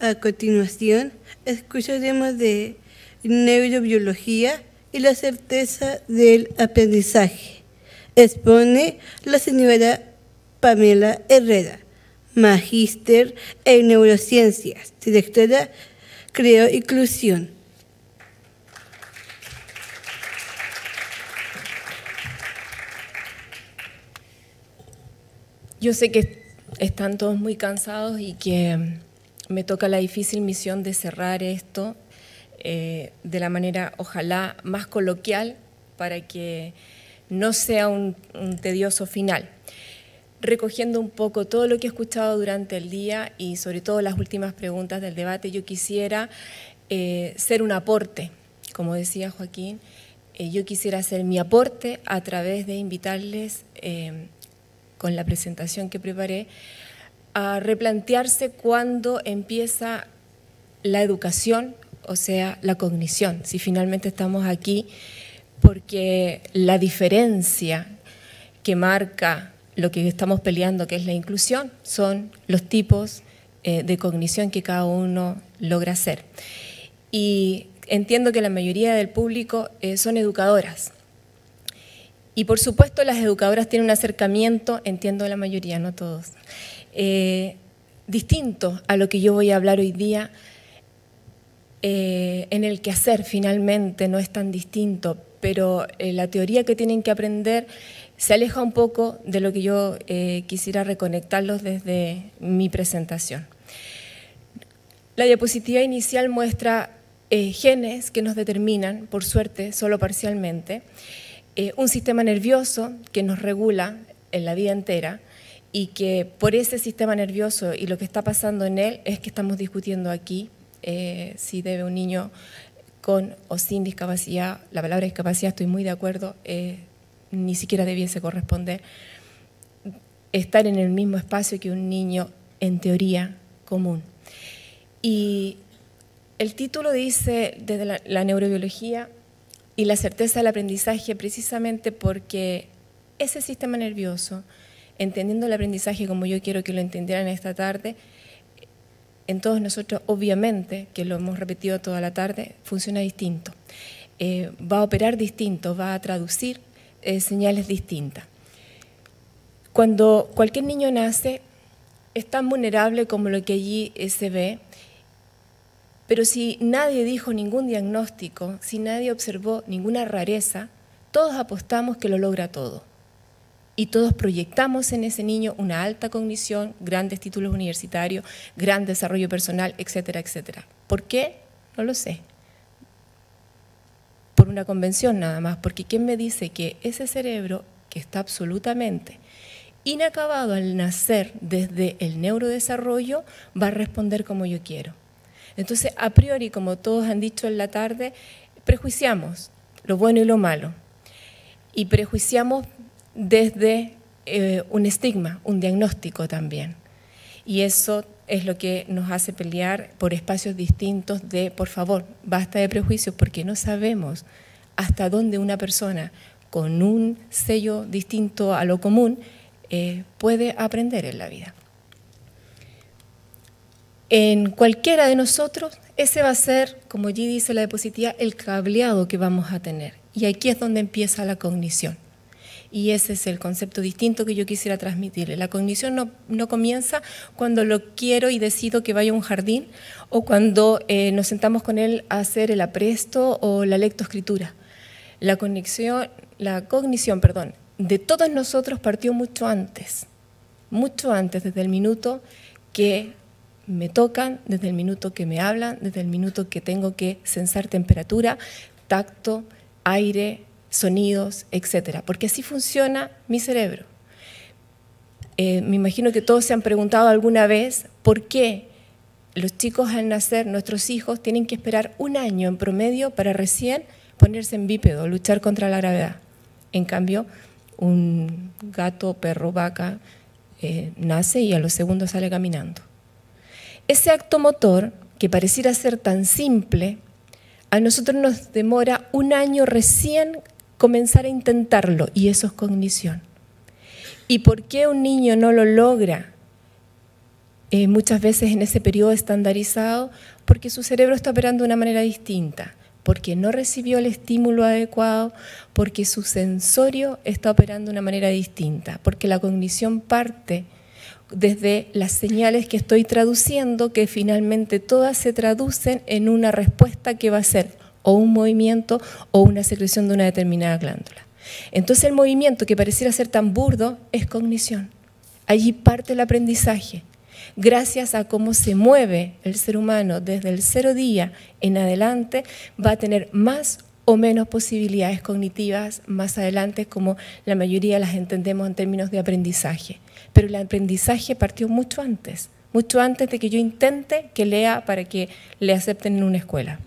A continuación, escucharemos de neurobiología y la certeza del aprendizaje. Expone la señora Pamela Herrera, magíster en neurociencias, directora Creo Inclusión. Yo sé que están todos muy cansados y que me toca la difícil misión de cerrar esto de la manera, ojalá, más coloquial para que no sea un tedioso final. Recogiendo un poco todo lo que he escuchado durante el día y sobre todo las últimas preguntas del debate, yo quisiera ser un aporte, como decía Joaquín, yo quisiera hacer mi aporte a través de invitarles con la presentación que preparé, a replantearse cuándo empieza la educación, o sea, la cognición, si finalmente estamos aquí, porque la diferencia que marca lo que estamos peleando, que es la inclusión, son los tipos de cognición que cada uno logra hacer. Y entiendo que la mayoría del público son educadoras. Y por supuesto las educadoras tienen un acercamiento, entiendo la mayoría, no todos, distinto a lo que yo voy a hablar hoy día, en el quehacer finalmente no es tan distinto, pero la teoría que tienen que aprender se aleja un poco de lo que yo quisiera reconectarlos desde mi presentación. La diapositiva inicial muestra genes que nos determinan, por suerte, solo parcialmente, un sistema nervioso que nos regula en la vida entera y que por ese sistema nervioso y lo que está pasando en él es que estamos discutiendo aquí si debe un niño con o sin discapacidad, la palabra discapacidad estoy muy de acuerdo, ni siquiera debiese corresponder, estar en el mismo espacio que un niño en teoría común. Y el título dice desde la neurobiología y la certeza del aprendizaje precisamente porque ese sistema nervioso, entendiendo el aprendizaje como yo quiero que lo entendieran esta tarde, en todos nosotros obviamente, que lo hemos repetido toda la tarde, funciona distinto. Va a operar distinto, va a traducir señales distintas. Cuando cualquier niño nace, es tan vulnerable como lo que allí se ve, pero si nadie dijo ningún diagnóstico, si nadie observó ninguna rareza, todos apostamos que lo logra todo. Y todos proyectamos en ese niño una alta cognición, grandes títulos universitarios, gran desarrollo personal, etcétera, etcétera. ¿Por qué? No lo sé. Por una convención nada más, porque ¿quién me dice que ese cerebro, que está absolutamente inacabado al nacer desde el neurodesarrollo, va a responder como yo quiero? Entonces, a priori, como todos han dicho en la tarde, prejuiciamos lo bueno y lo malo. Y prejuiciamos desde un estigma, un diagnóstico también. Y eso es lo que nos hace pelear por espacios distintos de, por favor, basta de prejuicios, porque no sabemos hasta dónde una persona con un sello distinto a lo común puede aprender en la vida. En cualquiera de nosotros, ese va a ser, como allí dice la diapositiva, el cableado que vamos a tener. Y aquí es donde empieza la cognición. Y ese es el concepto distinto que yo quisiera transmitirle. La cognición no comienza cuando lo quiero y decido que vaya a un jardín o cuando nos sentamos con él a hacer el apresto o la lectoescritura. La cognición, de todos nosotros partió mucho antes, desde el minuto que me tocan, desde el minuto que me hablan, desde el minuto que tengo que sensar temperatura, tacto, aire, sonidos, etcétera, porque así funciona mi cerebro. Me imagino que todos se han preguntado alguna vez por qué los chicos al nacer, nuestros hijos, tienen que esperar 1 año en promedio para recién ponerse en bípedo, luchar contra la gravedad. En cambio, un gato, perro, vaca, nace y a los segundos sale caminando. Ese acto motor, que pareciera ser tan simple, a nosotros nos demora 1 año recién comenzar a intentarlo, y eso es cognición. ¿Y por qué un niño no lo logra muchas veces en ese periodo estandarizado, porque su cerebro está operando de una manera distinta, porque no recibió el estímulo adecuado, porque su sensorio está operando de una manera distinta, porque la cognición parte desde las señales que estoy traduciendo, que finalmente todas se traducen en una respuesta que va a ser o un movimiento o una secreción de una determinada glándula. Entonces el movimiento que pareciera ser tan burdo es cognición. Allí parte el aprendizaje. Gracias a cómo se mueve el ser humano desde el 0 día en adelante, va a tener más o menos posibilidades cognitivas más adelante, como la mayoría las entendemos en términos de aprendizaje. Pero el aprendizaje partió mucho antes de que yo intente que lea para que le acepten en una escuela.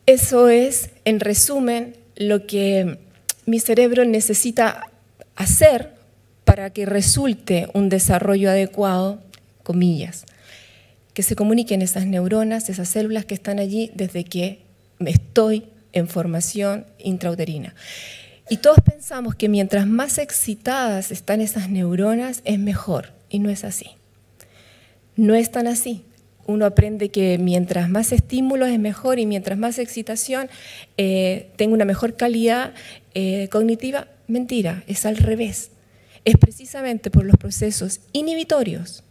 Eso es, en resumen, lo que mi cerebro necesita hacer para que resulte un desarrollo adecuado, comillas, que se comuniquen esas neuronas, esas células que están allí desde que estoy en formación intrauterina. Y todos pensamos que mientras más excitadas están esas neuronas es mejor, y no es así. No es tan así. Uno aprende que mientras más estímulos es mejor y mientras más excitación tengo una mejor calidad cognitiva. Mentira, es al revés. Es precisamente por los procesos inhibitorios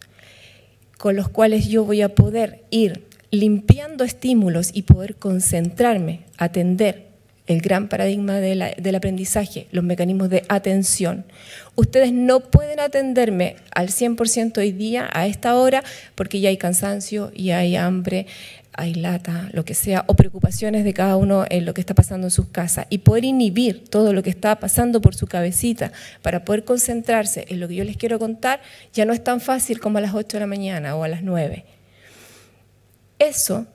con los cuales yo voy a poder ir limpiando estímulos y poder concentrarme, atender el gran paradigma del aprendizaje, los mecanismos de atención. Ustedes no pueden atenderme al 100% hoy día, a esta hora, porque ya hay cansancio, ya hay hambre, hay lata, lo que sea, o preocupaciones de cada uno en lo que está pasando en sus casas. Y poder inhibir todo lo que está pasando por su cabecita para poder concentrarse en lo que yo les quiero contar, ya no es tan fácil como a las 8 de la mañana o a las 9. Eso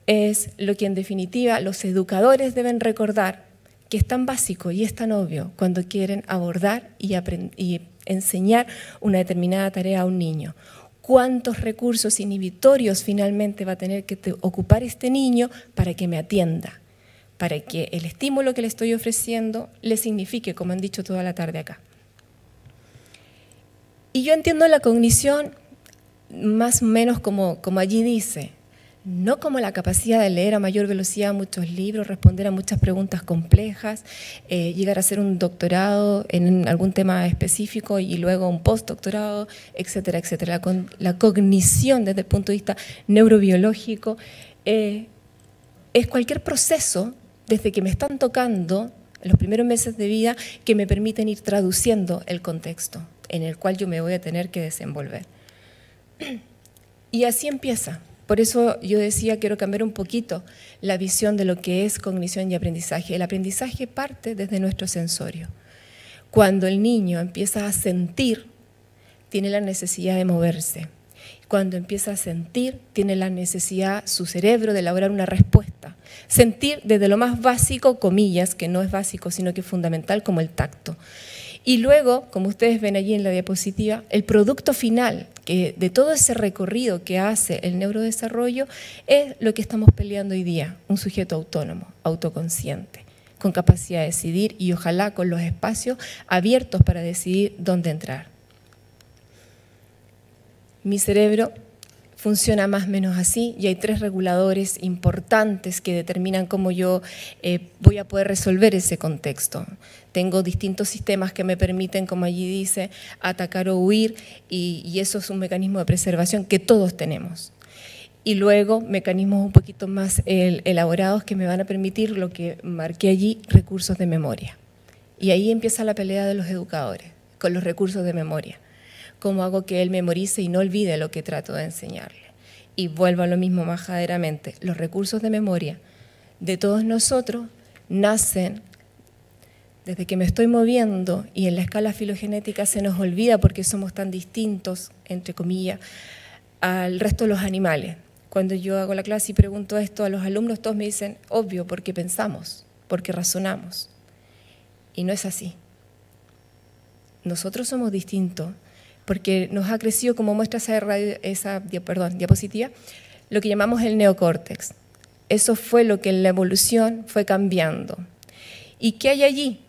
es lo que en definitiva los educadores deben recordar, que es tan básico y es tan obvio cuando quieren abordar y enseñar una determinada tarea a un niño. ¿Cuántos recursos inhibitorios finalmente va a tener que ocupar este niño para que me atienda? Para que el estímulo que le estoy ofreciendo le signifique, como han dicho toda la tarde acá. Y yo entiendo la cognición más o menos como allí dice, no como la capacidad de leer a mayor velocidad muchos libros, responder a muchas preguntas complejas, llegar a hacer un doctorado en algún tema específico y luego un postdoctorado, etcétera, etcétera. La cognición desde el punto de vista neurobiológico es cualquier proceso desde que me están tocando en los primeros meses de vida que me permiten ir traduciendo el contexto en el cual yo me voy a tener que desenvolver. Y así empieza. Por eso yo decía, quiero cambiar un poquito la visión de lo que es cognición y aprendizaje. El aprendizaje parte desde nuestro sensorio. Cuando el niño empieza a sentir, tiene la necesidad de moverse. Cuando empieza a sentir, tiene la necesidad, su cerebro, de elaborar una respuesta. Sentir desde lo más básico, comillas, que no es básico, sino que es fundamental, como el tacto. Y luego, como ustedes ven allí en la diapositiva, el producto final de todo ese recorrido que hace el neurodesarrollo es lo que estamos peleando hoy día, un sujeto autónomo, autoconsciente, con capacidad de decidir y ojalá con los espacios abiertos para decidir dónde entrar. Mi cerebro funciona más o menos así y hay 3 reguladores importantes que determinan cómo yo voy a poder resolver ese contexto. Tengo distintos sistemas que me permiten, como allí dice, atacar o huir y eso es un mecanismo de preservación que todos tenemos. Y luego mecanismos un poquito más elaborados que me van a permitir lo que marqué allí, recursos de memoria. Y ahí empieza la pelea de los educadores con los recursos de memoria. ¿Cómo hago que él memorice y no olvide lo que trato de enseñarle? Y vuelvo a lo mismo majaderamente. Los recursos de memoria de todos nosotros nacen desde que me estoy moviendo y en la escala filogenética se nos olvida porque somos tan distintos, entre comillas, al resto de los animales. Cuando yo hago la clase y pregunto esto a los alumnos, todos me dicen, obvio, porque pensamos, porque razonamos. Y no es así. Nosotros somos distintos porque nos ha crecido, como muestra esa diapositiva, lo que llamamos el neocórtex. Eso fue lo que en la evolución fue cambiando. ¿Y qué hay allí?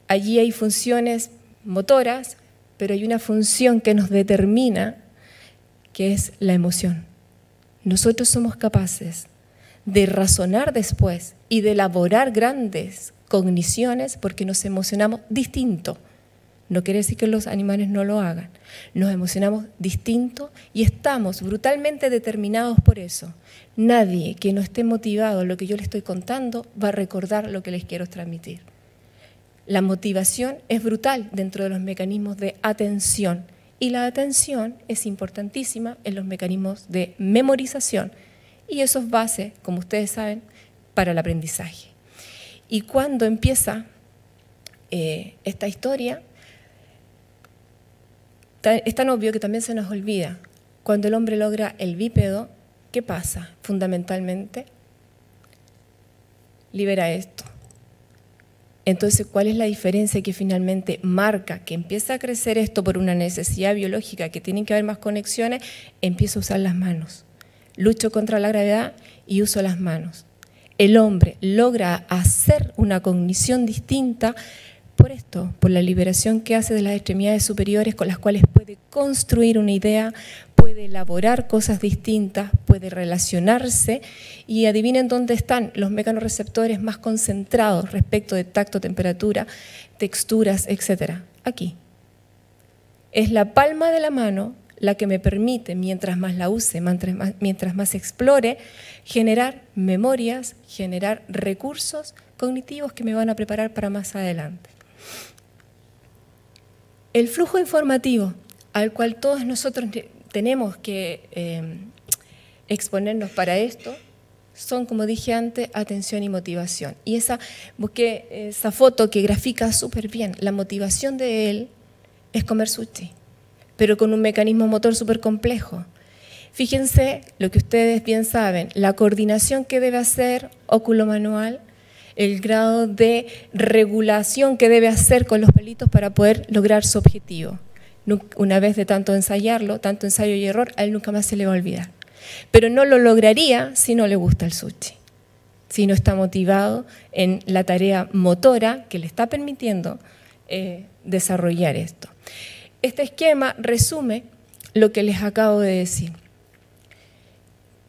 Allí hay funciones motoras, pero hay una función que nos determina, que es la emoción. Nosotros somos capaces de razonar después y de elaborar grandes cogniciones porque nos emocionamos distinto. No quiere decir que los animales no lo hagan. Nos emocionamos distinto y estamos brutalmente determinados por eso. Nadie que no esté motivado en lo que yo le estoy contando va a recordar lo que les quiero transmitir. La motivación es brutal dentro de los mecanismos de atención y la atención es importantísima en los mecanismos de memorización y eso es base, como ustedes saben, para el aprendizaje. Y cuando empieza esta historia, es tan obvio que también se nos olvida. Cuando el hombre logra el bípedo, ¿qué pasa? Fundamentalmente, libera esto. Entonces, ¿cuál es la diferencia que finalmente marca que empieza a crecer esto por una necesidad biológica, que tienen que haber más conexiones? Empieza a usar las manos. Lucho contra la gravedad y uso las manos. El hombre logra hacer una cognición distinta por esto, por la liberación que hace de las extremidades superiores con las cuales puede construir una idea, puede elaborar cosas distintas, puede relacionarse y adivinen dónde están los mecanorreceptores más concentrados respecto de tacto, temperatura, texturas, etc. Aquí. Es la palma de la mano la que me permite, mientras más la use, mientras más explore, generar memorias, generar recursos cognitivos que me van a preparar para más adelante. El flujo informativo al cual todos nosotros tenemos que exponernos para esto son, como dije antes, atención y motivación. Y busqué esa foto que grafica súper bien. La motivación de él es comer sushi, pero con un mecanismo motor súper complejo. Fíjense lo que ustedes bien saben, la coordinación que debe hacer óculo-manual, el grado de regulación que debe hacer con los pelitos para poder lograr su objetivo. Una vez de tanto ensayarlo, tanto ensayo y error, a él nunca más se le va a olvidar. Pero no lo lograría si no le gusta el sushi, si no está motivado en la tarea motora que le está permitiendo desarrollar esto. Este esquema resume lo que les acabo de decir.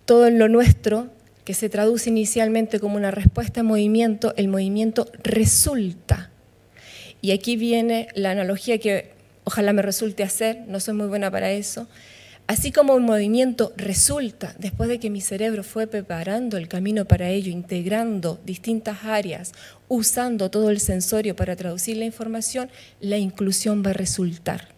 Todo en lo nuestro, que se traduce inicialmente como una respuesta a movimiento, el movimiento resulta. Y aquí viene la analogía que ojalá me resulte hacer, no soy muy buena para eso. Así como un movimiento resulta, después de que mi cerebro fue preparando el camino para ello, integrando distintas áreas, usando todo el sensorio para traducir la información, la inclusión va a resultar.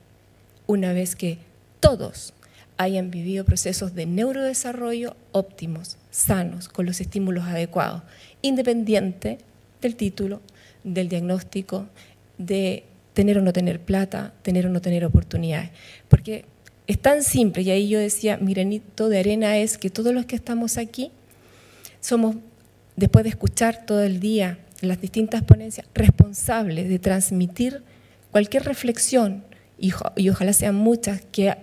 Una vez que todos hayan vivido procesos de neurodesarrollo óptimos, sanos, con los estímulos adecuados, independiente del título, del diagnóstico, de tener o no tener plata, tener o no tener oportunidades. Porque es tan simple, y ahí yo decía, mi granito de arena es que todos los que estamos aquí somos, después de escuchar todo el día las distintas ponencias, responsables de transmitir cualquier reflexión, y ojalá sean muchas, que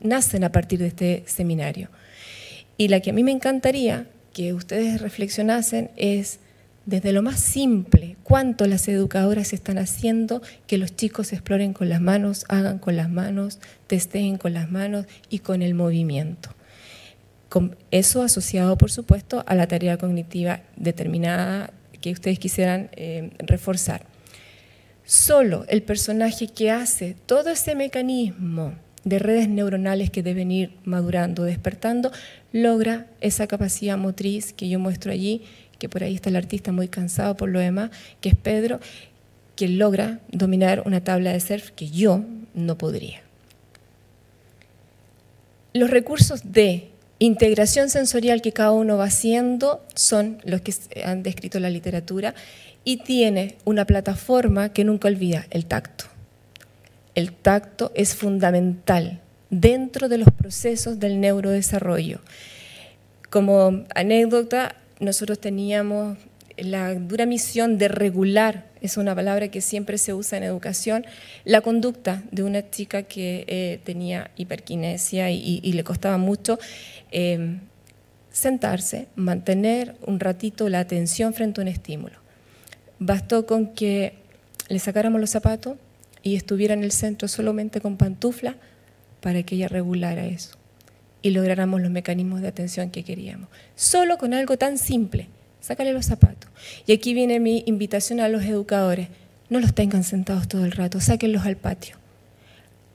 nacen a partir de este seminario. Y la que a mí me encantaría que ustedes reflexionasen es, desde lo más simple, cuánto las educadoras están haciendo que los chicos exploren con las manos, hagan con las manos, testeen con las manos y con el movimiento. Con eso asociado, por supuesto, a la tarea cognitiva determinada que ustedes quisieran reforzar. Solo el personaje que hace todo ese mecanismo de redes neuronales que deben ir madurando, despertando, logra esa capacidad motriz que yo muestro allí, que por ahí está el artista muy cansado por lo demás, que es Pedro, que logra dominar una tabla de surf que yo no podría. Los recursos de integración sensorial que cada uno va haciendo son los que han descrito la literatura y tiene una plataforma que nunca olvida, el tacto. El tacto es fundamental dentro de los procesos del neurodesarrollo. Como anécdota, nosotros teníamos la dura misión de regular, es una palabra que siempre se usa en educación, la conducta de una chica que tenía hiperquinesia y le costaba mucho sentarse, mantener un ratito la atención frente a un estímulo. Bastó con que le sacáramos los zapatos, y estuviera en el centro solamente con pantufla para que ella regulara eso y lográramos los mecanismos de atención que queríamos. Solo con algo tan simple, sácale los zapatos. Y aquí viene mi invitación a los educadores, no los tengan sentados todo el rato, sáquenlos al patio.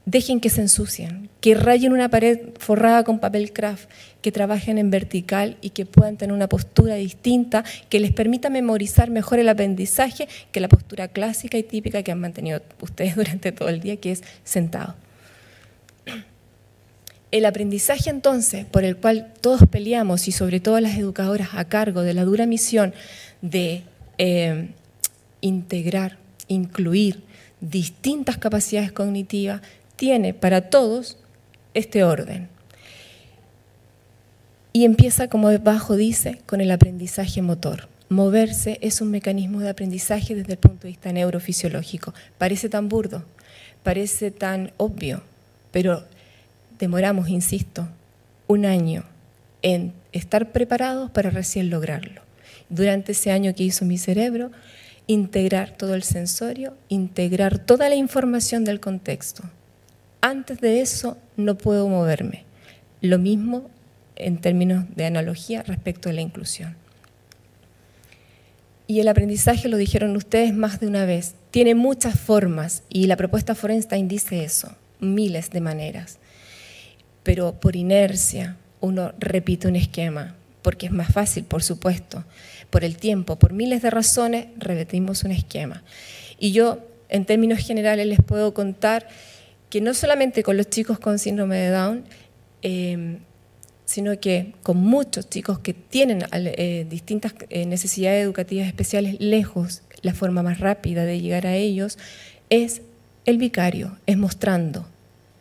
Dejen que se ensucien, que rayen una pared forrada con papel craft, que trabajen en vertical y que puedan tener una postura distinta que les permita memorizar mejor el aprendizaje que la postura clásica y típica que han mantenido ustedes durante todo el día, que es sentado. El aprendizaje entonces, por el cual todos peleamos y sobre todo las educadoras a cargo de la dura misión de integrar, incluir distintas capacidades cognitivas, tiene para todos este orden. Y empieza, como debajo dice, con el aprendizaje motor. Moverse es un mecanismo de aprendizaje desde el punto de vista neurofisiológico. Parece tan burdo, parece tan obvio, pero demoramos, insisto, un año en estar preparados para recién lograrlo. Durante ese año que hizo mi cerebro, integrar todo el sensorio, integrar toda la información del contexto. Antes de eso no puedo moverme. Lo mismo en términos de analogía respecto a la inclusión. Y el aprendizaje, lo dijeron ustedes más de una vez, tiene muchas formas y la propuesta Forenstein dice eso, miles de maneras. Pero por inercia uno repite un esquema, porque es más fácil, por supuesto. Por el tiempo, por miles de razones, repetimos un esquema. Y yo, en términos generales, les puedo contar que no solamente con los chicos con síndrome de Down, sino que con muchos chicos que tienen distintas necesidades educativas especiales lejos, la forma más rápida de llegar a ellos es el vicario, es mostrando,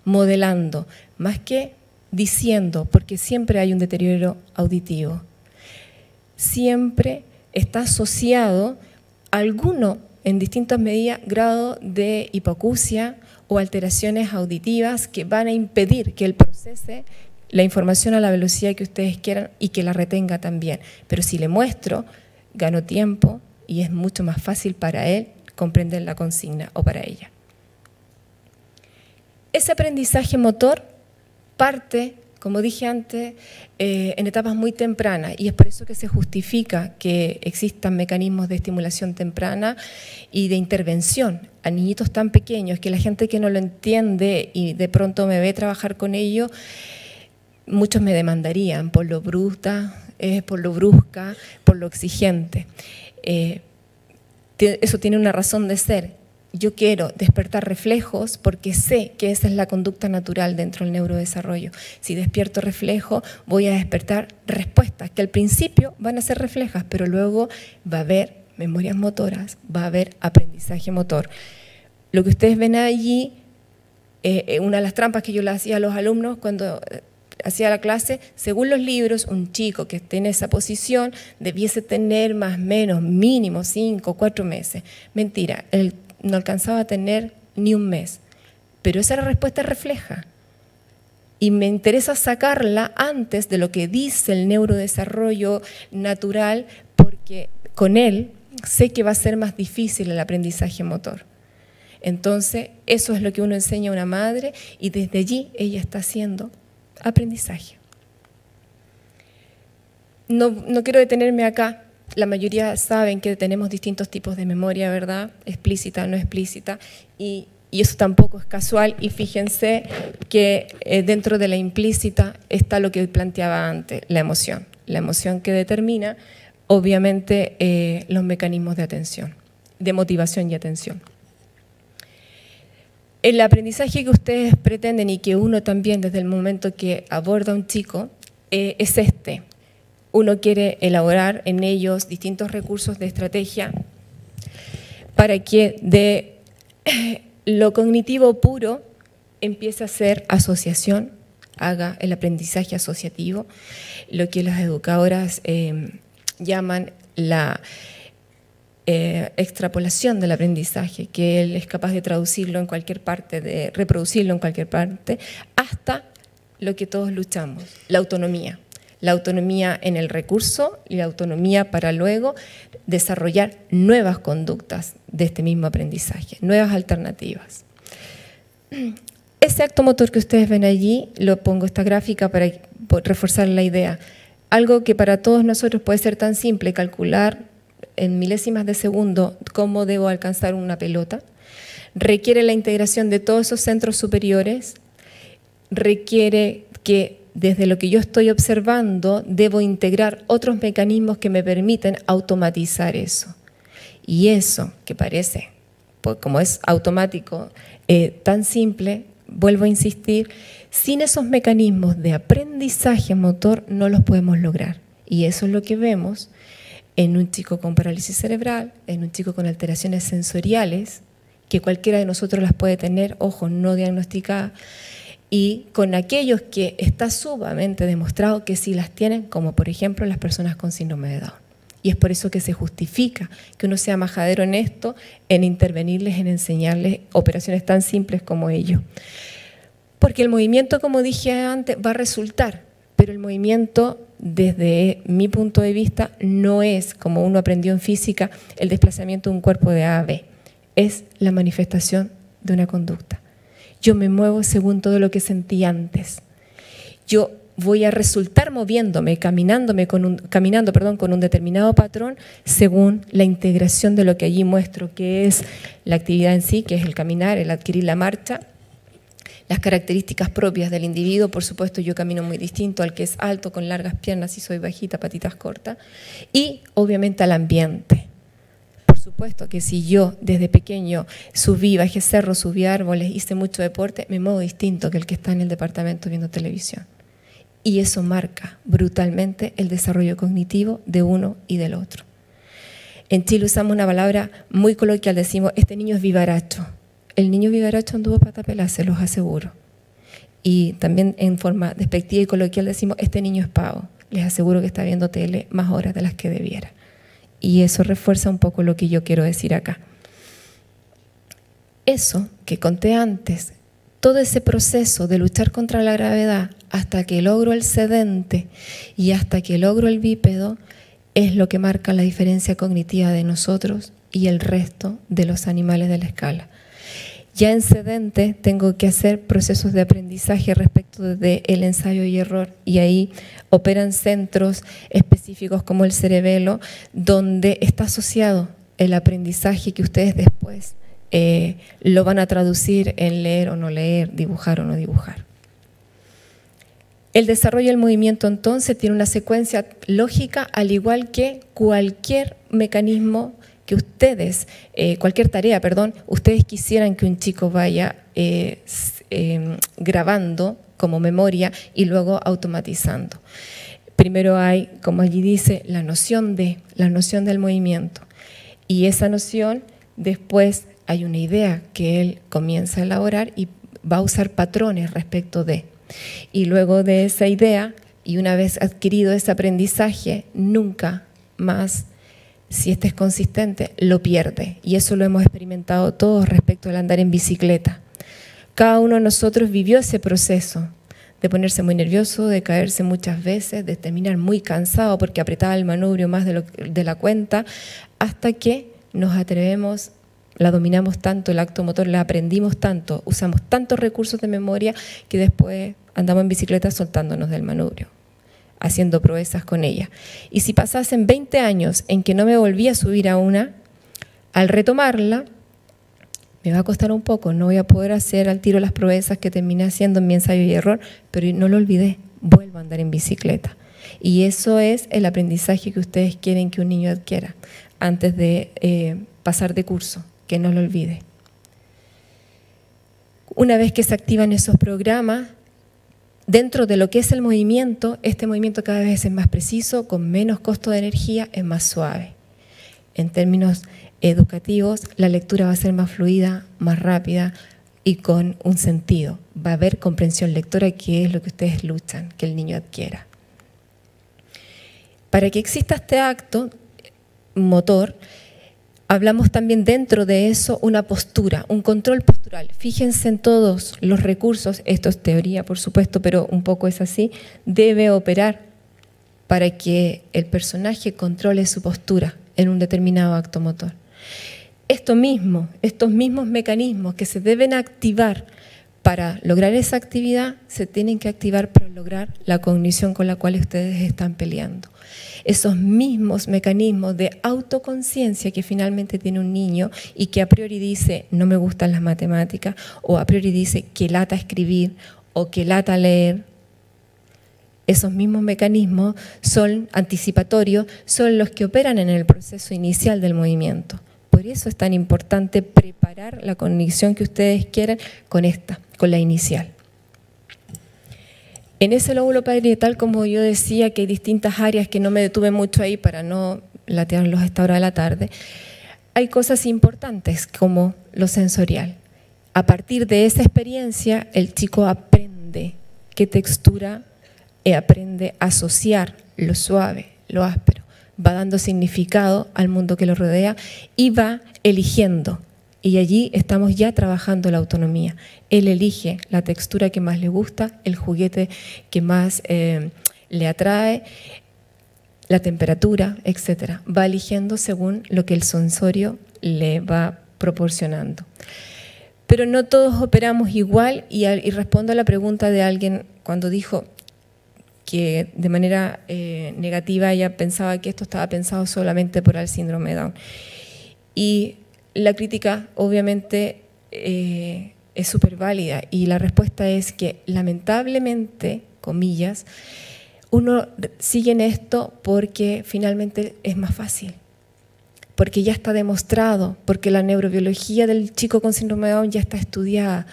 modelando, más que diciendo, porque siempre hay un deterioro auditivo. Siempre está asociado a alguno, en distintas medidas, grado de hipoacusia o alteraciones auditivas que van a impedir que él procese la información a la velocidad que ustedes quieran y que la retenga también. Pero si le muestro, gano tiempo y es mucho más fácil para él comprender la consigna o para ella. Ese aprendizaje motor parte, como dije antes, en etapas muy tempranas y es por eso que se justifica que existan mecanismos de estimulación temprana y de intervención a niñitos tan pequeños que la gente que no lo entiende y de pronto me ve trabajar con ellos, muchos me demandarían por lo brusca, por lo exigente. Eso tiene una razón de ser. Yo quiero despertar reflejos porque sé que esa es la conducta natural dentro del neurodesarrollo. Si despierto reflejo, voy a despertar respuestas que al principio van a ser reflejas, pero luego va a haber memorias motoras, va a haber aprendizaje motor. Lo que ustedes ven allí, una de las trampas que yo le hacía a los alumnos cuando hacía la clase, según los libros, un chico que esté en esa posición debiese tener más o menos mínimo 5 o 4 meses. Mentira, él no alcanzaba a tener ni un mes, pero esa respuesta refleja. Y me interesa sacarla antes de lo que dice el neurodesarrollo natural, porque con él sé que va a ser más difícil el aprendizaje motor. Entonces, eso es lo que uno enseña a una madre y desde allí ella está haciendo aprendizaje. No quiero detenerme acá. La mayoría saben que tenemos distintos tipos de memoria, ¿verdad? Explícita, no explícita, y eso tampoco es casual. Y fíjense que dentro de la implícita está lo que planteaba antes, la emoción que determina, obviamente, los mecanismos de atención, de motivación y atención. El aprendizaje que ustedes pretenden y que uno también desde el momento que aborda a un chico es este. Uno quiere elaborar en ellos distintos recursos de estrategia para que de lo cognitivo puro empiece a ser asociación, haga el aprendizaje asociativo, lo que las educadoras llaman la extrapolación del aprendizaje, que él es capaz de traducirlo en cualquier parte, de reproducirlo en cualquier parte, hasta lo que todos luchamos, la autonomía. La autonomía en el recurso y la autonomía para luego desarrollar nuevas conductas de este mismo aprendizaje, nuevas alternativas. Ese acto motor que ustedes ven allí, lo pongo esta gráfica para reforzar la idea. Algo que para todos nosotros puede ser tan simple, calcular en milésimas de segundo cómo debo alcanzar una pelota, requiere la integración de todos esos centros superiores, requiere que desde lo que yo estoy observando debo integrar otros mecanismos que me permiten automatizar eso. Y eso que parece, pues como es automático, tan simple, vuelvo a insistir, sin esos mecanismos de aprendizaje motor no los podemos lograr. Y eso es lo que vemos en un chico con parálisis cerebral, en un chico con alteraciones sensoriales, que cualquiera de nosotros las puede tener, ojo, no diagnosticadas, y con aquellos que está sumamente demostrado que sí las tienen, como por ejemplo las personas con síndrome de Down. Y es por eso que se justifica que uno sea majadero en esto, en intervenirles, en enseñarles operaciones tan simples como ello. Porque el movimiento, como dije antes, va a resultar, pero el movimiento, desde mi punto de vista, no es, como uno aprendió en física, el desplazamiento de un cuerpo de A a B. Es la manifestación de una conducta. Yo me muevo según todo lo que sentí antes. Yo voy a resultar moviéndome, caminando con un determinado patrón según la integración de lo que allí muestro, que es la actividad en sí, que es el caminar, el adquirir la marcha, las características propias del individuo. Por supuesto, yo camino muy distinto al que es alto, con largas piernas, y soy bajita, patitas cortas, y obviamente al ambiente. Por supuesto que si yo desde pequeño bajé cerros, subí árboles, hice mucho deporte, me muevo distinto que el que está en el departamento viendo televisión. Y eso marca brutalmente el desarrollo cognitivo de uno y del otro. En Chile usamos una palabra muy coloquial, decimos, este niño es vivaracho. El niño vivaracho anduvo patapelá, se los aseguro. Y también en forma despectiva y coloquial decimos, este niño es pavo. Les aseguro que está viendo tele más horas de las que debiera. Y eso refuerza un poco lo que yo quiero decir acá. Eso que conté antes, todo ese proceso de luchar contra la gravedad hasta que logro el sedente y hasta que logro el bípedo, es lo que marca la diferencia cognitiva de nosotros y el resto de los animales de la escala. Ya en sedente tengo que hacer procesos de aprendizaje respecto del ensayo y error, y ahí operan centros específicos como el cerebelo, donde está asociado el aprendizaje que ustedes después lo van a traducir en leer o no leer, dibujar o no dibujar. El desarrollo del movimiento entonces tiene una secuencia lógica, al igual que cualquier mecanismo que ustedes, cualquier tarea, ustedes quisieran que un chico vaya grabando como memoria y luego automatizando. Primero hay, como allí dice, la noción del movimiento, y esa noción después hay una idea que él comienza a elaborar y va a usar patrones respecto de. Y luego de esa idea, y una vez adquirido ese aprendizaje, nunca más, si este es consistente, lo pierde. Y eso lo hemos experimentado todos respecto al andar en bicicleta. Cada uno de nosotros vivió ese proceso de ponerse muy nervioso, de caerse muchas veces, de terminar muy cansado porque apretaba el manubrio más de la cuenta, hasta que nos atrevemos, la dominamos tanto, el acto motor, la aprendimos tanto, usamos tantos recursos de memoria que después andamos en bicicleta soltándonos del manubrio, haciendo proezas con ella. Y si pasasen 20 años en que no me volví a subir a una, al retomarla, me va a costar un poco, no voy a poder hacer al tiro las proezas que terminé haciendo en mi ensayo y error, pero no lo olvidé, vuelvo a andar en bicicleta. Y eso es el aprendizaje que ustedes quieren que un niño adquiera antes de pasar de curso, que no lo olvide. Una vez que se activan esos programas, dentro de lo que es el movimiento, este movimiento cada vez es más preciso, con menos costo de energía, es más suave. En términos educativos, la lectura va a ser más fluida, más rápida y con un sentido. Va a haber comprensión lectora, que es lo que ustedes luchan, que el niño adquiera. Para que exista este acto motor, hablamos también dentro de eso una postura, un control postural. Fíjense en todos los recursos, esto es teoría por supuesto, pero un poco es así, debe operar para que el personaje controle su postura en un determinado acto motor. Estos mismos mecanismos que se deben activar Para lograr esa actividad se tienen que activar para lograr la cognición con la cual ustedes están peleando. Esos mismos mecanismos de autoconciencia que finalmente tiene un niño y que a priori dice no me gustan las matemáticas, o a priori dice que lata escribir o que lata leer, esos mismos mecanismos son anticipatorios, son los que operan en el proceso inicial del movimiento. Por eso es tan importante preparar la cognición que ustedes quieren con la inicial. En ese lóbulo parietal, como yo decía, que hay distintas áreas que no me detuve mucho ahí para no latearlos a esta hora de la tarde, hay cosas importantes como lo sensorial. A partir de esa experiencia, el chico aprende qué textura, aprende a asociar lo suave, lo áspero, va dando significado al mundo que lo rodea y va eligiendo. Y allí estamos ya trabajando la autonomía. Él elige la textura que más le gusta, el juguete que más le atrae, la temperatura, etc. Va eligiendo según lo que el sensorio le va proporcionando. Pero no todos operamos igual y respondo a la pregunta de alguien cuando dijo que de manera negativa ella pensaba que esto estaba pensado solamente por el síndrome de Down. Y la crítica obviamente es súper válida y la respuesta es que lamentablemente, comillas, uno sigue en esto porque finalmente es más fácil, porque ya está demostrado, porque la neurobiología del chico con síndrome de Down ya está estudiada,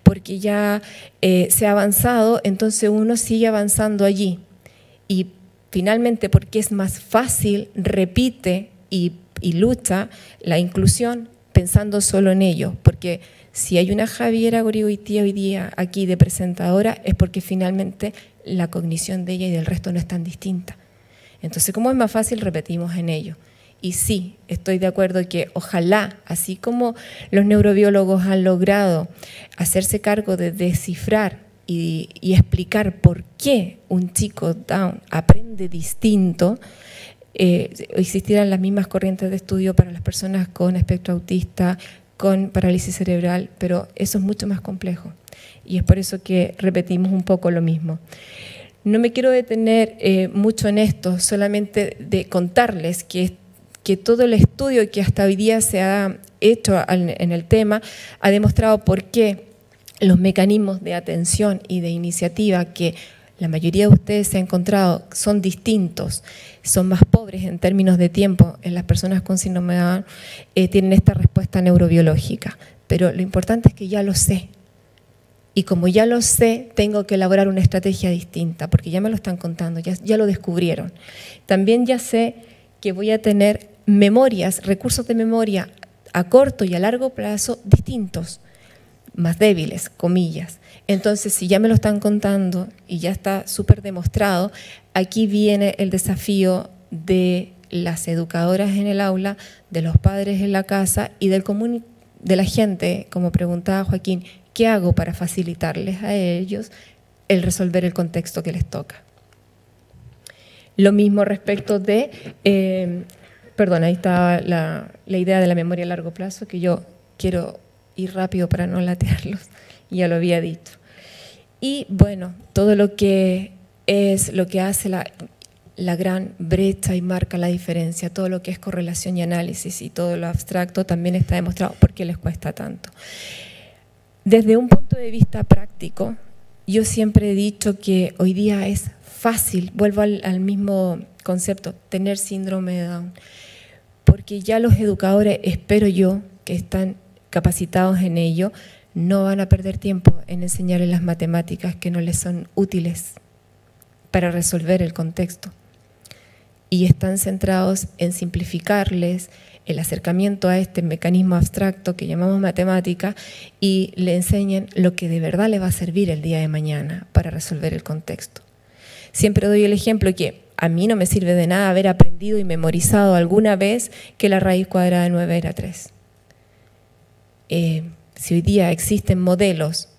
porque ya se ha avanzado, entonces uno sigue avanzando allí. Y finalmente, porque es más fácil, repite y lucha la inclusión pensando solo en ello, porque si hay una Javiera Gorigoitía hoy día aquí de presentadora es porque finalmente la cognición de ella y del resto no es tan distinta. Entonces, como es más fácil, repetimos en ello. Y sí, estoy de acuerdo que ojalá, así como los neurobiólogos han logrado hacerse cargo de descifrar y explicar por qué un chico Down aprende distinto, existieran las mismas corrientes de estudio para las personas con espectro autista, con parálisis cerebral, pero eso es mucho más complejo. Y es por eso que repetimos un poco lo mismo. No me quiero detener mucho en esto, solamente de contarles que todo el estudio que hasta hoy día se ha hecho en el tema ha demostrado por qué los mecanismos de atención y de iniciativa que la mayoría de ustedes se ha encontrado son distintos, son más pobres en términos de tiempo en las personas con síndrome de Down, tienen esta respuesta neurobiológica. Pero lo importante es que ya lo sé. Y como ya lo sé, tengo que elaborar una estrategia distinta, porque ya me lo están contando, ya lo descubrieron. También ya sé que voy a tener memorias, recursos de memoria a corto y a largo plazo distintos, más débiles, comillas. Entonces, si ya me lo están contando y ya está súper demostrado, aquí viene el desafío de las educadoras en el aula, de los padres en la casa y del común, de la gente, como preguntaba Joaquín, ¿qué hago para facilitarles a ellos el resolver el contexto que les toca? Lo mismo respecto de, perdón, ahí está la idea de la memoria a largo plazo, que yo quiero ir rápido para no latearlos, ya lo había dicho. Y bueno, todo lo que es lo que hace la gran brecha y marca la diferencia, todo lo que es correlación y análisis y todo lo abstracto también está demostrado por qué les cuesta tanto. Desde un punto de vista práctico, yo siempre he dicho que hoy día es fácil, vuelvo al mismo concepto, tener síndrome de Down, porque ya los educadores, espero yo, que están capacitados en ello, no van a perder tiempo en enseñarles las matemáticas que no les son útiles para resolver el contexto. Y están centrados en simplificarles el acercamiento a este mecanismo abstracto que llamamos matemática y le enseñen lo que de verdad le va a servir el día de mañana para resolver el contexto. Siempre doy el ejemplo que a mí no me sirve de nada haber aprendido y memorizado alguna vez que la raíz cuadrada de 9 era 3. Si hoy día existen modelos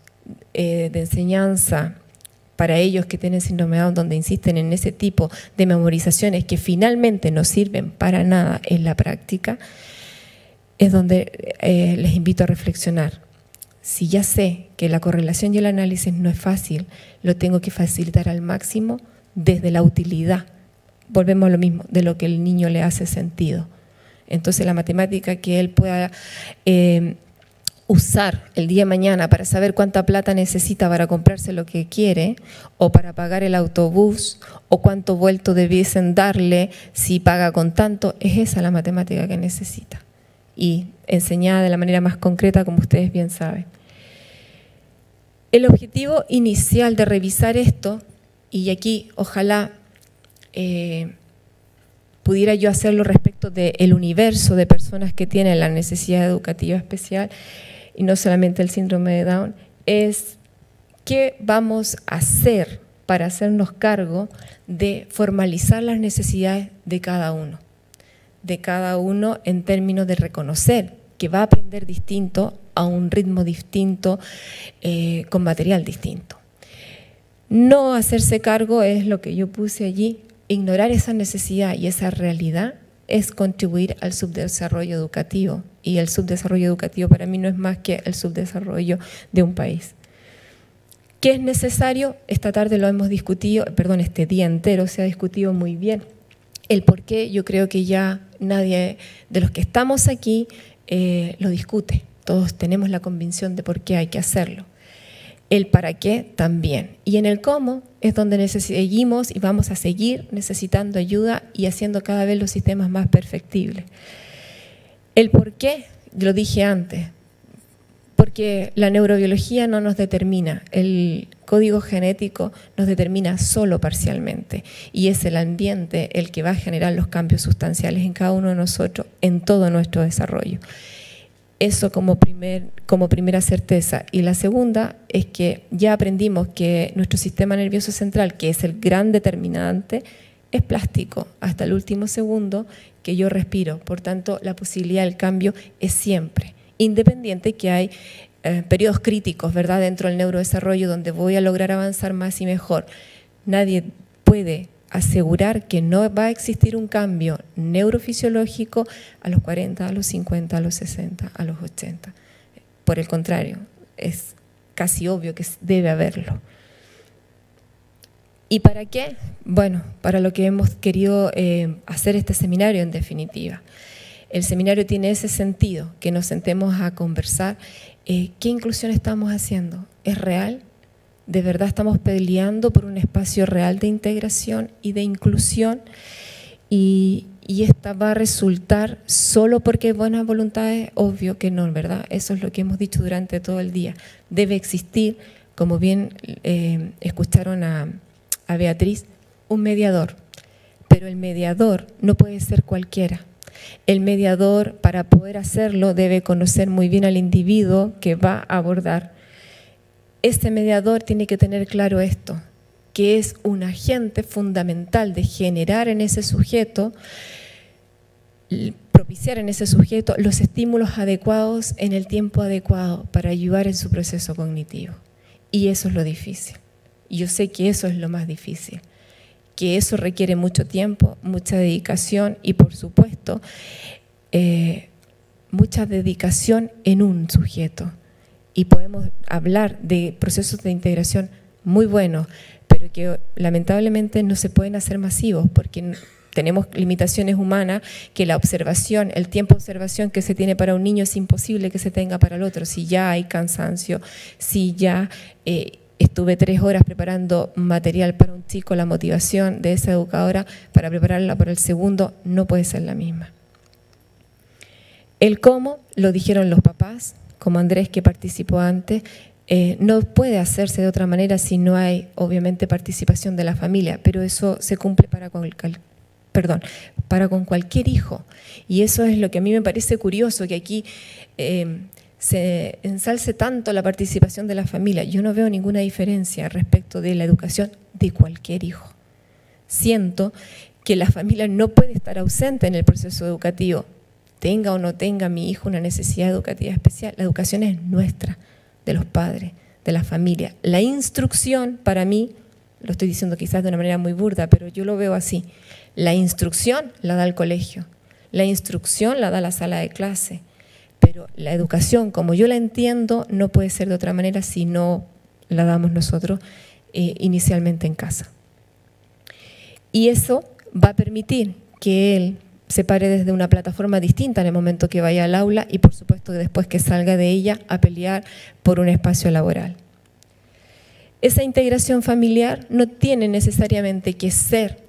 de enseñanza para ellos que tienen síndrome de Down donde insisten en ese tipo de memorizaciones que finalmente no sirven para nada en la práctica, es donde les invito a reflexionar. Si ya sé que la correlación y el análisis no es fácil, lo tengo que facilitar al máximo desde la utilidad. Volvemos a lo mismo, de lo que el niño le hace sentido. Entonces la matemática que él pueda usar el día de mañana para saber cuánta plata necesita para comprarse lo que quiere, o para pagar el autobús, o cuánto vuelto debiesen darle si paga con tanto, es esa la matemática que necesita. Y enseñada de la manera más concreta, como ustedes bien saben. El objetivo inicial de revisar esto, y aquí ojalá pudiera yo hacerlo respecto del universo de personas que tienen la necesidad educativa especial, y no solamente el síndrome de Down, es qué vamos a hacer para hacernos cargo de formalizar las necesidades de cada uno en términos de reconocer que va a aprender distinto, a un ritmo distinto, con material distinto. No hacerse cargo es lo que yo puse allí. Ignorar esa necesidad y esa realidad es contribuir al subdesarrollo educativo. Y el subdesarrollo educativo para mí no es más que el subdesarrollo de un país. ¿Qué es necesario? Esta tarde lo hemos discutido, perdón, este día entero se ha discutido muy bien. El por qué, yo creo que ya nadie de los que estamos aquí lo discute. Todos tenemos la convicción de por qué hay que hacerlo. El para qué también. Y en el cómo es donde seguimos y vamos a seguir necesitando ayuda y haciendo cada vez los sistemas más perfectibles. El por qué, lo dije antes, porque la neurobiología no nos determina, el código genético nos determina solo parcialmente y es el ambiente el que va a generar los cambios sustanciales en cada uno de nosotros en todo nuestro desarrollo. Eso como primera certeza. Y la segunda es que ya aprendimos que nuestro sistema nervioso central, que es el gran determinante, es plástico hasta el último segundo que yo respiro. Por tanto, la posibilidad del cambio es siempre, independiente que hay periodos críticos, ¿verdad?, dentro del neurodesarrollo donde voy a lograr avanzar más y mejor. Nadie puede asegurar que no va a existir un cambio neurofisiológico a los 40, a los 50, a los 60, a los 80. Por el contrario, es casi obvio que debe haberlo. ¿Y para qué? Bueno, para lo que hemos querido hacer este seminario en definitiva. El seminario tiene ese sentido, que nos sentemos a conversar. ¿Qué inclusión estamos haciendo? ¿Es real? ¿De verdad estamos peleando por un espacio real de integración y de inclusión? Y esta va a resultar solo porque hay buenas voluntades, obvio que no, ¿verdad? Eso es lo que hemos dicho durante todo el día. Debe existir, como bien escucharon a Beatriz, un mediador, pero el mediador no puede ser cualquiera. El mediador, para poder hacerlo, debe conocer muy bien al individuo que va a abordar. Este mediador tiene que tener claro esto, que es un agente fundamental de generar en ese sujeto, propiciar en ese sujeto los estímulos adecuados en el tiempo adecuado para ayudar en su proceso cognitivo. Y eso es lo difícil. Y yo sé que eso es lo más difícil, que eso requiere mucho tiempo, mucha dedicación y, por supuesto, mucha dedicación en un sujeto. Y podemos hablar de procesos de integración muy buenos, pero que lamentablemente no se pueden hacer masivos porque tenemos limitaciones humanas, que la observación, el tiempo de observación que se tiene para un niño es imposible que se tenga para el otro. Si ya hay cansancio, si ya estuve 3 horas preparando material para un chico, la motivación de esa educadora para prepararla para el segundo no puede ser la misma. El cómo, lo dijeron los papás, como Andrés que participó antes, no puede hacerse de otra manera si no hay, obviamente, participación de la familia, pero eso se cumple para con cualquier hijo. Y eso es lo que a mí me parece curioso, que aquí se ensalce tanto la participación de la familia. Yo no veo ninguna diferencia respecto de la educación de cualquier hijo. Siento que la familia no puede estar ausente en el proceso educativo. Tenga o no tenga mi hijo una necesidad educativa especial, la educación es nuestra, de los padres, de la familia. La instrucción, para mí, lo estoy diciendo quizás de una manera muy burda, pero yo lo veo así, la instrucción la da el colegio, la instrucción la da la sala de clase, pero la educación, como yo la entiendo, no puede ser de otra manera si no la damos nosotros inicialmente en casa. Y eso va a permitir que él se pare desde una plataforma distinta en el momento que vaya al aula y, por supuesto, después que salga de ella a pelear por un espacio laboral. Esa integración familiar no tiene necesariamente que ser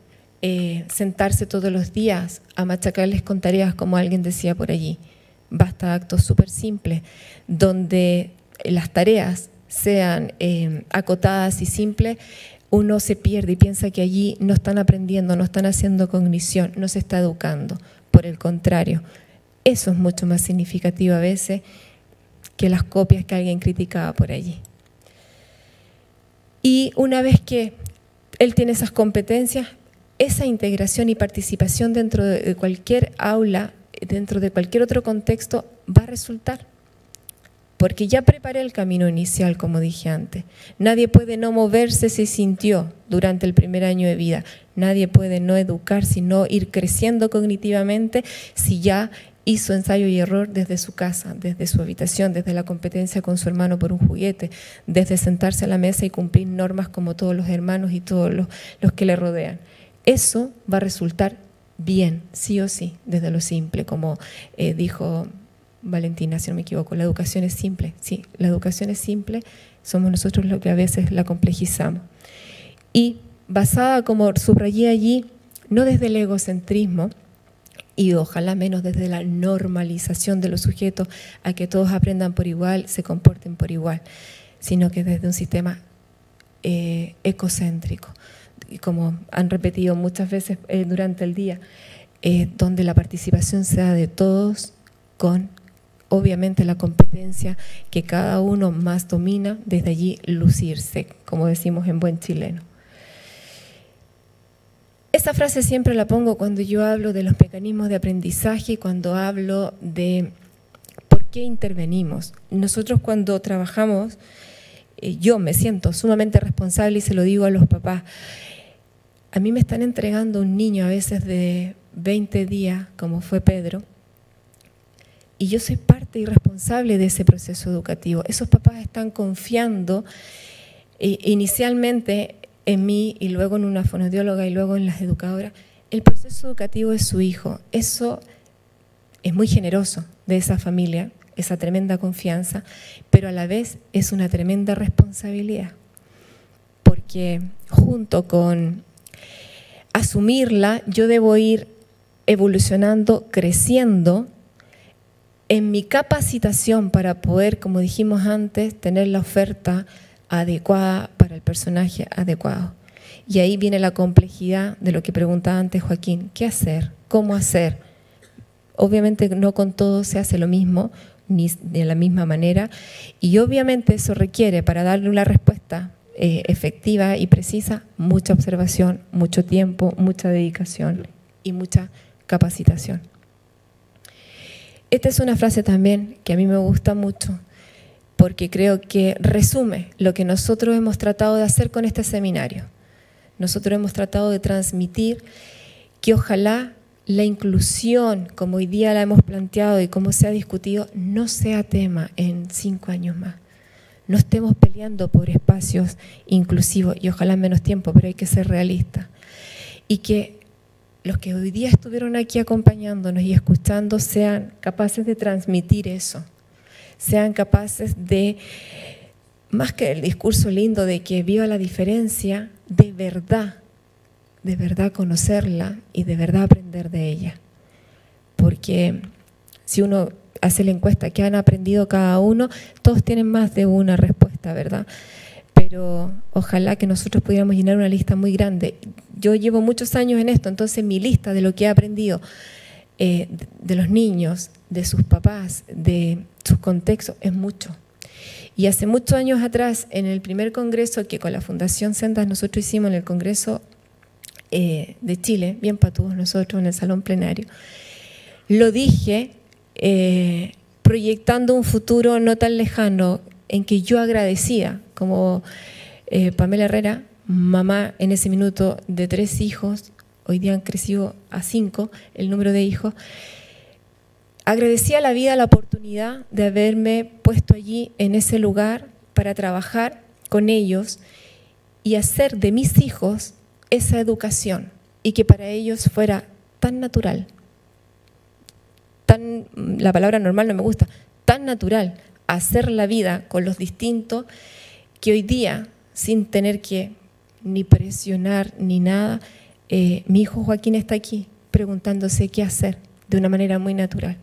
sentarse todos los días a machacarles con tareas, como alguien decía por allí. Basta actos súper simples, donde las tareas sean acotadas y simples. Uno se pierde y piensa que allí no están aprendiendo, no están haciendo cognición, no se está educando. Por el contrario, eso es mucho más significativo a veces que las copias que alguien criticaba por allí. Y una vez que él tiene esas competencias, esa integración y participación dentro de cualquier aula, dentro de cualquier otro contexto, va a resultar. Porque ya preparé el camino inicial, como dije antes. Nadie puede no moverse si sintió durante el primer año de vida. Nadie puede no educar, sino ir creciendo cognitivamente si ya hizo ensayo y error desde su casa, desde su habitación, desde la competencia con su hermano por un juguete, desde sentarse a la mesa y cumplir normas como todos los hermanos y todos los que le rodean. Eso va a resultar bien, sí o sí, desde lo simple, como dijo Valentina, si no me equivoco. La educación es simple, sí, la educación es simple, somos nosotros los que a veces la complejizamos. Y basada, como subrayé allí, no desde el egocentrismo, y ojalá menos desde la normalización de los sujetos a que todos aprendan por igual, se comporten por igual, sino que desde un sistema ecocéntrico, y como han repetido muchas veces durante el día, donde la participación sea de todos, con obviamente la competencia que cada uno más domina, desde allí lucirse, como decimos en buen chileno. Esta frase siempre la pongo cuando yo hablo de los mecanismos de aprendizaje y cuando hablo de por qué intervenimos. Nosotros cuando trabajamos, yo me siento sumamente responsable y se lo digo a los papás. A mí me están entregando un niño a veces de 20 días, como fue Pedro, y yo soy parte y responsable de ese proceso educativo. Esos papás están confiando inicialmente en mí y luego en una fonoaudióloga y luego en las educadoras. El proceso educativo de su hijo, eso es muy generoso de esa familia, esa tremenda confianza, pero a la vez es una tremenda responsabilidad, porque junto con asumirla, yo debo ir evolucionando, creciendo en mi capacitación para poder, como dijimos antes, tener la oferta adecuada para el personaje adecuado. Y ahí viene la complejidad de lo que preguntaba antes Joaquín. ¿Qué hacer? ¿Cómo hacer? Obviamente no con todo se hace lo mismo, ni de la misma manera, y obviamente eso requiere, para darle una respuesta efectiva y precisa, mucha observación, mucho tiempo, mucha dedicación y mucha capacitación. Esta es una frase también que a mí me gusta mucho, porque creo que resume lo que nosotros hemos tratado de hacer con este seminario. Nosotros hemos tratado de transmitir que ojalá la inclusión, como hoy día la hemos planteado y como se ha discutido, no sea tema en 5 años más. No estemos peleando por espacios inclusivos y ojalá en menos tiempo, pero hay que ser realistas. Y que los que hoy día estuvieron aquí acompañándonos y escuchando sean capaces de transmitir eso, sean capaces de, más que el discurso lindo de que viva la diferencia, de verdad conocerla y de verdad aprender de ella. Porque si uno hace la encuesta, ¿qué han aprendido cada uno? Todos tienen más de una respuesta, ¿verdad? Pero ojalá que nosotros pudiéramos llenar una lista muy grande. Yo llevo muchos años en esto, entonces mi lista de lo que he aprendido de los niños, de sus papás, de sus contextos, es mucho. Y hace muchos años atrás, en el primer congreso que con la Fundación Sendas nosotros hicimos, en el Congreso de Chile, bien patudos nosotros en el salón plenario, lo dije proyectando un futuro no tan lejano en que yo agradecía, como Pamela Herrera, mamá en ese minuto de 3 hijos, hoy día han crecido a 5 el número de hijos, Agradecía a la vida la oportunidad de haberme puesto allí en ese lugar para trabajar con ellos y hacer de mis hijos esa educación y que para ellos fuera tan natural, la palabra normal no me gusta, tan natural hacer la vida con los distintos, que hoy día, sin tener que ni presionar ni nada, mi hijo Joaquín está aquí preguntándose qué hacer de una manera muy natural.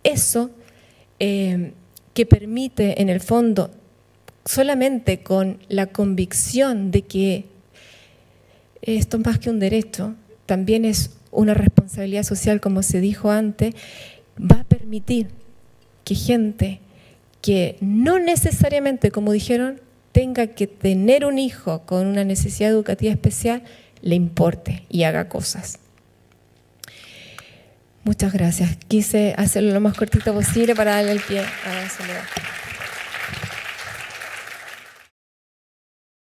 Eso que permite, en el fondo, solamente con la convicción de que esto es más que un derecho, también es una responsabilidad social, como se dijo antes, va a permitir que gente que no necesariamente, como dijeron, tenga que tener un hijo con una necesidad educativa especial, le importe y haga cosas. Muchas gracias. Quise hacerlo lo más cortito posible para darle el pie a Soledad.